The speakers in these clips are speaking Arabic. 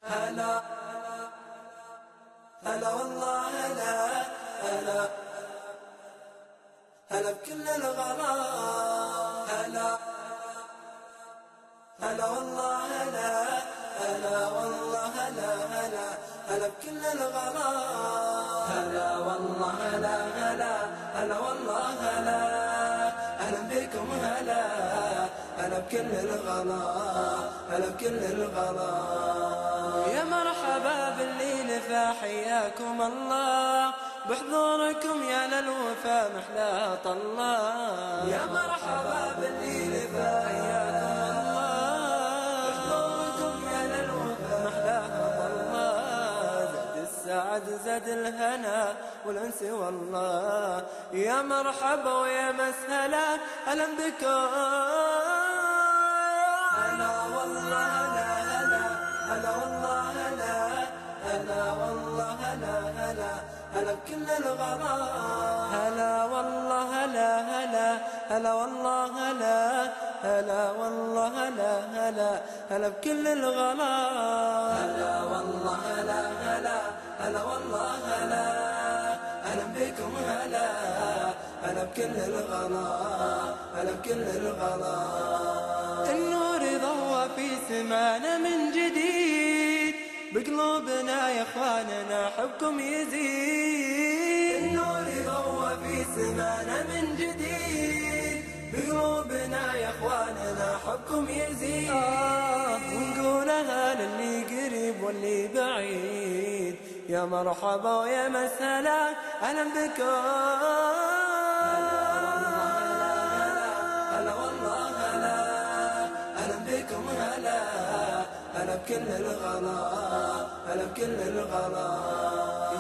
هلا هلا والله هلا هلا هلا بكل الغلا. هلا هلا والله هلا هلا والله هلا هلا هلا بكل الغلا. هلا والله هلا هلا هلا والله هلا أهلا بكم هلا هلا بكل الغلا هلا بكل الغلا. يا مرحبا بالليل فحياكم الله بحضوركم يا للوفا محلى طلا. يا مرحبا بالليل فحياكم الله بحضوركم يا للوفا محلى طلا. زاد السعد زاد الهنا والانس والله. يا مرحبا ويا مسهلا اهلا بكم. هلا والله هلا هلا هلا والله هلا هلا والله هلا هلا هلا بكل الغلا. هلا والله هلا هلا هلا والله هلا هلا والله هلا هلا هلا بكل الغلا. هلا والله هلا هلا هلا والله هلا أهلا بكم هلا هلا بكل الغلا هلا بكل الغلا. النور ضوى في سمانا من جديد بقلوبنا يا اخواننا حبكم يزيد. النور ضوى في سمانا من جديد بقلوبنا يا اخواننا حبكم يزيد. ونقولها للي قريب واللي بعيد يا مرحبا ويا مسهلا اهلا بكم. هلا والله هلا اهلا بكم هلا هلا بكل الغلا هلا بكل الغلا.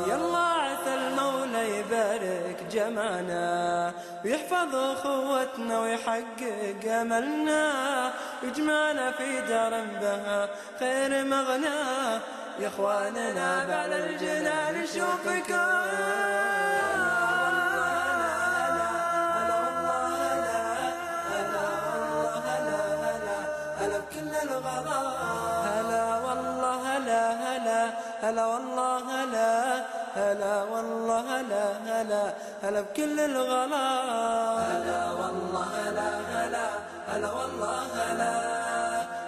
يلا عسى المولى يبارك جمعنا ويحفظ اخوتنا ويحقق املنا ويجمعنا في دار بها خير مغنى. يا اخواننا بعد الجنان نشوفكم. هلا بكل الغلا. هلا والله هلا هلا هلا والله هلا هلا والله هلا هلا هلا بكل الغلا. هلا والله هلا هلا هلا والله هلا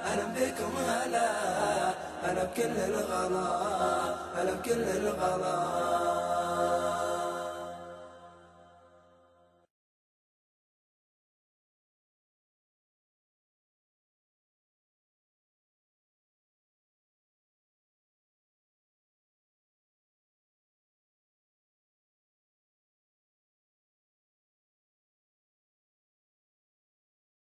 أهلا بكم هلا هلا بكل الغلا هلا بكل الغلا.